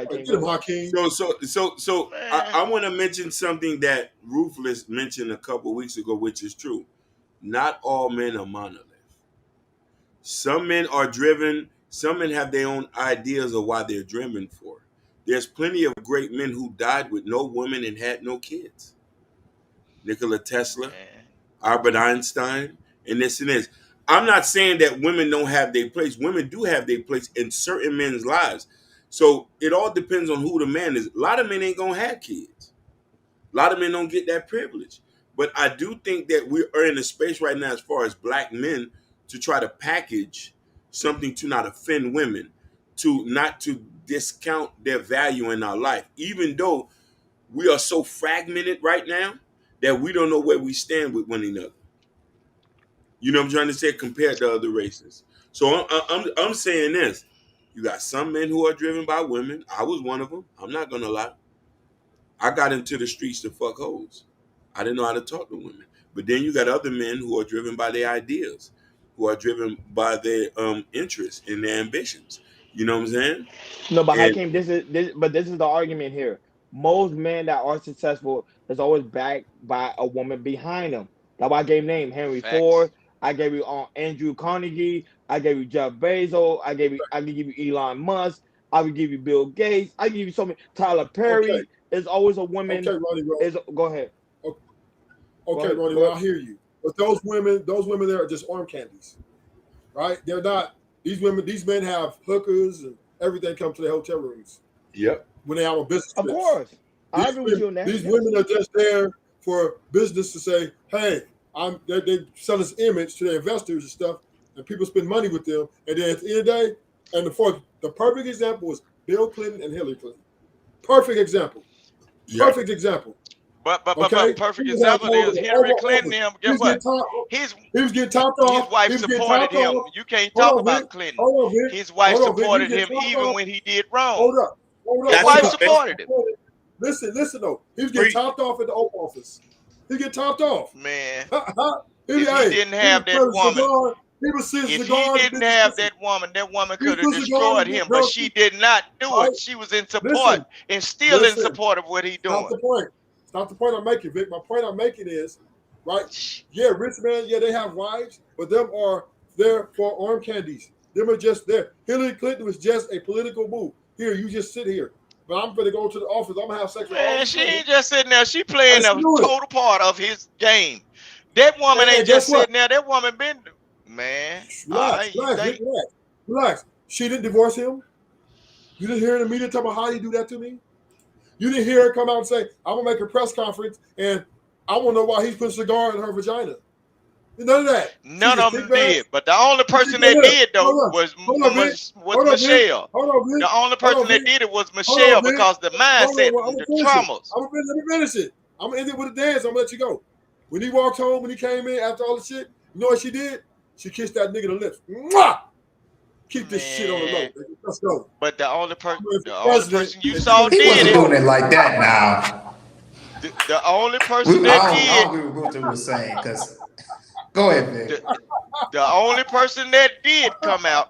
Hakeem. Get him, Hakeem. So Man. I want to mention something that Ruthless mentioned a couple weeks ago, which is true. Not all men are monolith. Some men are driven. Some men have their own ideas of why they're driven for. There's plenty of great men who died with no women and had no kids. Nikola Tesla, Man. Albert Einstein, and this and this. I'm not saying that women don't have their place. Women do have their place in certain men's lives. So it all depends on who the man is. A lot of men ain't gonna have kids. A lot of men don't get that privilege. But I do think that we are in a space right now as far as black men to try to package something to not offend women, to not to discount their value in our life, even though we are so fragmented right now that we don't know where we stand with one another. You know what I'm trying to say? Compared to other races. So I'm saying this. You got some men who are driven by women. I was one of them. I'm not going to lie. I got into the streets to fuck hoes. I didn't know how to talk to women. But then you got other men who are driven by their ideas, who are driven by their interests and their ambitions. You know what I'm saying? No, but And Hakeem, this is the argument here. Most men that are successful is always backed by a woman behind them. That's why I gave name Henry Facts. Ford. I gave you Andrew Carnegie. I gave you Jeff Bezos. I can give you Elon Musk. I would give you Bill Gates. I give you so many. Tyler Okay, Perry. There's always a woman. Ronnie Rose. Is go ahead. Okay, ahead, Ronnie, go well, ahead. I hear you. But those women there are just arm candies, right? They're not. These men have hookers and everything come to their hotel rooms yep. when they have a business Of trips. course, I These, agree with you on that. these Yes. women are just there for business to say, hey, they sell this image to their investors and stuff, and people spend money with them. And then at the end of the day, and the perfect example was Bill Clinton and Hillary Clinton. Perfect example. Yep. Perfect example. But Okay, perfect he was out example is there Hillary over Clinton. office. Guess what? He was getting topped His off. wife He was getting supported topped him. off. You can't Hold talk on, about Vic. Clinton. Hold on, Vic. His wife Hold on, Vic. He was supported getting him topped even off. when he did wrong. Hold up. Hold up. His That's Hold wife up. what- supported him. Listen though. He was getting Preach. topped off at the Oval Office. He get topped off. Man, he if he didn't have that was woman, cigar. He was seeing if he cigars. didn't have that woman He could have was cigars. destroyed him. But she did not do Right? it. She was in support Listen. and still in Listen. support of what he Stop doing. the point. Stop the point I'm making, Vic. My point I'm making is, right? Yeah, rich man. Yeah, they have wives, but them are there for arm candies. Them are just there. Hillary Clinton was just a political move. Here, you just sit here. But I'm going to go to the office. I'm going to have sex with all Man, these she women. ain't just sitting there. She playing a Let's do it. total part of his game. That woman And ain't guess just what? sitting there. That woman been, man. All right, you think? Relax. She didn't divorce him. You didn't hear in the media talk about how you do that to me. You didn't hear her come out and say, I'm going to make a press conference and I want to know why he's putting a cigar in her vagina. None of that. None of them did. But the only person that did, though, was Michelle. The only person that did it was Michelle because the mindset, the traumas. Let me finish it. I'm going to end it with a dance. I'm going to let you go. When he walked home, when he came in after all the shit, you know what she did? She kissed that nigga in the lips. Mwah! Keep this shit on the low. Let's go. But the only person you saw He did wasn't it. doing it like that now. The only person that I don't agree with what you were saying, because go ahead, Vic. The only person that did come out